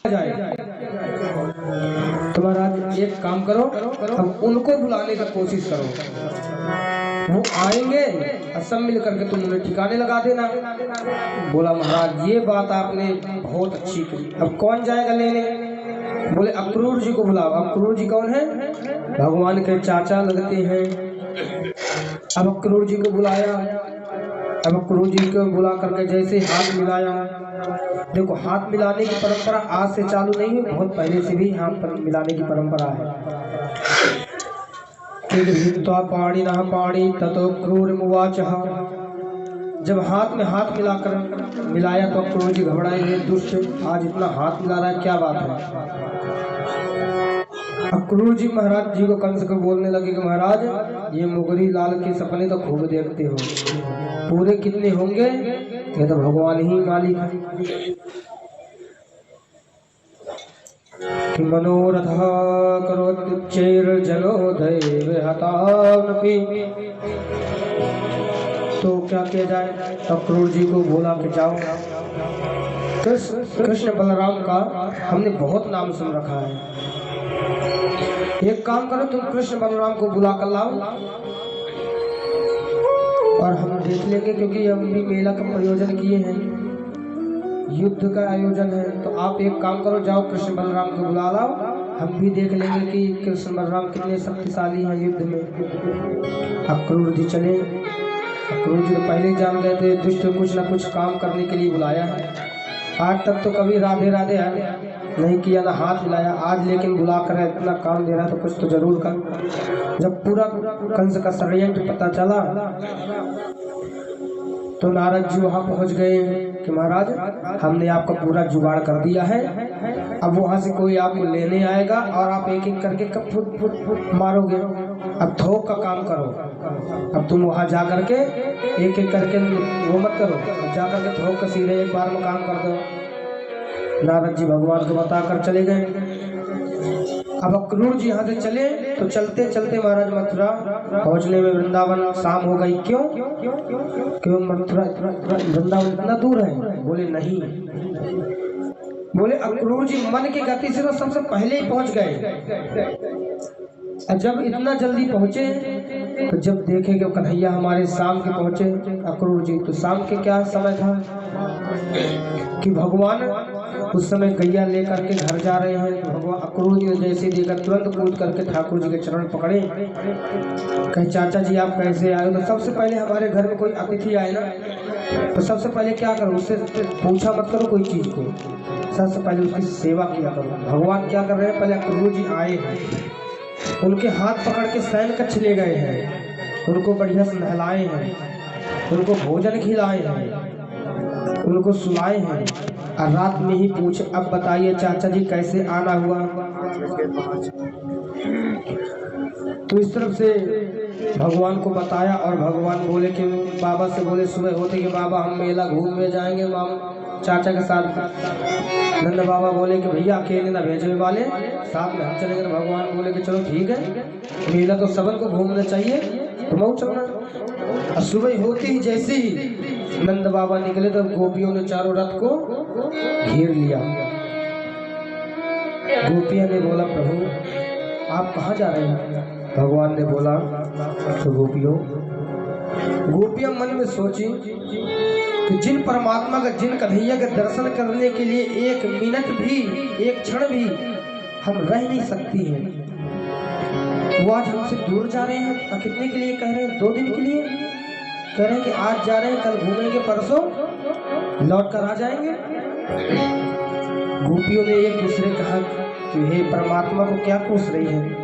जाए। तो महाराज एक काम करो, अब उनको बुलाने का कोशिश करो, वो आएंगे और सब मिल करके तुम उन्हें ठिकाने लगा देना। बोला महाराज ये बात आपने बहुत अच्छी की। अब कौन जाएगा लेने? बोले अक्रूर जी को बुलाओ। अक्रूर जी कौन है? भगवान के चाचा लगते हैं। अब अक्रूर जी को बुलाया। अब अक्रूर जी को बुला करके जैसे हाथ मिलाया, देखो हाथ मिलाने की परंपरा आज से चालू नहीं है, बहुत पहले से भी हाथ मिलाने की परंपरा है। पाणी ना पाणी ततो क्रूर मुवाचः। जब हाथ में हाथ मिलाया तो अक्रूर जी घबराए, ये दुष्ट आज इतना हाथ मिला रहा है, क्या बात है? अक्रूर जी महाराज जी को कंस को बोलने लगे कि महाराज ये मुगरी लाल के सपने तो खूब देखते हो, पूरे कितने होंगे? ये तो भगवान ही मालिक है। कि मनोरथ करोत्यैर्जनो दैवहतानपि। तो क्या किया जाए? अक्रूर जी को बोला कि जाओ, कृष्ण बलराम का हमने बहुत नाम सुन रखा है, एक काम करो तुम कृष्ण बलराम को बुला कर लाओ और हम देख लेंगे, क्योंकि हम भी मेला का प्रयोजन किए हैं, युद्ध का आयोजन है। तो आप एक काम करो, जाओ कृष्ण बलराम को बुला लाओ, हम भी देख लेंगे कि कृष्ण बलराम कितने शक्तिशाली हैं युद्ध में। अक्रूर जी चले। अक्रूर जी तो पहले जान गए थे दुष्ट कुछ न कुछ काम करने के लिए बुलाया है। आज तक तो कभी राधे राधे नहीं किया, ना हाथ मिलाया, आज लेकिन बुला कर इतना काम दे रहा तो कुछ तो जरूर कर। जब पूरा कंस का षड्यंत्र पता चला तो नारद जी वहां पहुंच गए कि महाराज हमने आपका पूरा जुगाड़ कर दिया है, अब वहां से कोई आपको लेने आएगा और आप एक एक करके कब फुट फुट फुट मारोगे। अब थोक का काम करो, अब तुम वहां जा करके एक एक करके वो मत करो, जा करके थोक का सीधे एक बार में काम कर दो। नारद जी भगवान को बताकर चले गए। अब अक्रूर जी यहाँ से चले तो चलते चलते महाराज मथुरा पहुँचने में वृंदावन शाम हो गई। क्यों? क्यों मथुरा वृंदावन इतना दूर है? बोले नहीं, बोले अक्रूर जी मन की गति से तो सबसे पहले ही पहुँच गए। जब इतना जल्दी पहुँचे तो जब देखे कि कन्हैया हमारे शाम के पहुँचे अक्रूर जी, तो शाम के क्या समय था कि भगवान उस समय गैया लेकर के घर जा रहे हैं। भगवान अक्रूर जी ने जैसे देखा तुरंत कूद करके ठाकुर जी के चरण पकड़े, कहे चाचा जी आप कैसे आए? तो सबसे पहले हमारे घर में कोई अतिथि आए ना तो सबसे पहले क्या करो, उससे पूछा मत करो कोई चीज को, सबसे पहले उसकी सेवा किया करो। भगवान क्या कर रहे हैं? पहले अक्रूर जी आए हैं, उनके हाथ पकड़ के सैन कक्ष ले गए हैं, उनको बढ़िया से नहलाए हैं, उनको भोजन खिलाए हैं, उनको सुलाए हैं और रात में ही पूछे अब बताइए चाचा जी कैसे आना हुआ। तो इस तरफ से भगवान को बताया और भगवान बोले कि बाबा से बोले सुबह होते कि बाबा हम मेला घूमने जाएंगे मामा चाचा के साथ। नंद बाबा बोले कि भैया अकेले ना भेजने वाले, साथ में हम चलेंगे। तो भगवान बोले कि चलो ठीक है, मेला तो सबन को घूमना चाहिए, तुम चलना। और सुबह होते ही जैसे ही नंद बाबा निकले तो गोपियों ने चारों रथ को घेर लिया। गोपियां ने बोला प्रभु आप कहाँ जा रहे हैं? भगवान ने बोला तो गोपियां मन में सोची कि जिन परमात्मा का, जिन कन्हैया के दर्शन करने के लिए एक मिनट भी, एक क्षण भी हम रह नहीं सकती हैं, वो आज हमसे दूर जा रहे हैं। और कितने के लिए कह रहे हैं? 2 दिन के लिए कह रहे हैं कि आज जा रहे हैं, कल घूमेंगे, परसों लौट कर आ जाएंगे। गोपियों ने एक दूसरे कहा कि हे परमात्मा को क्या पूछ रही है?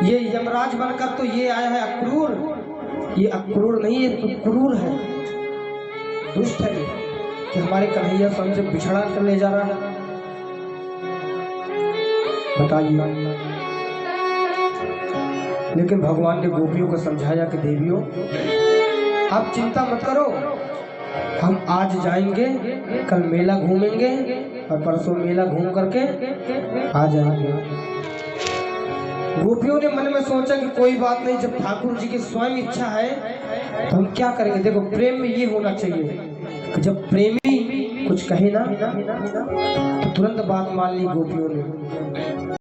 ये यमराज बनकर तो ये आया है अक्रूर, ये अक्रूर नहीं ये तो क्रूर है, दुष्ट है ये, कि हमारे कन्हैया से हमसे बिछड़ा कर ले जा रहा है। बताइए। लेकिन भगवान ने गोपियों को समझाया कि देवियों आप चिंता मत करो, हम आज जाएंगे, कल मेला घूमेंगे और परसों मेला घूम करके आ जाएंगे। गोपियों ने मन में सोचा कि कोई बात नहीं, जब ठाकुर जी की स्वयं इच्छा है तो हम क्या करेंगे। देखो प्रेम में ये होना चाहिए, जब प्रेमी कुछ कहे ना, तो तुरंत बात मान ली गोपियों ने।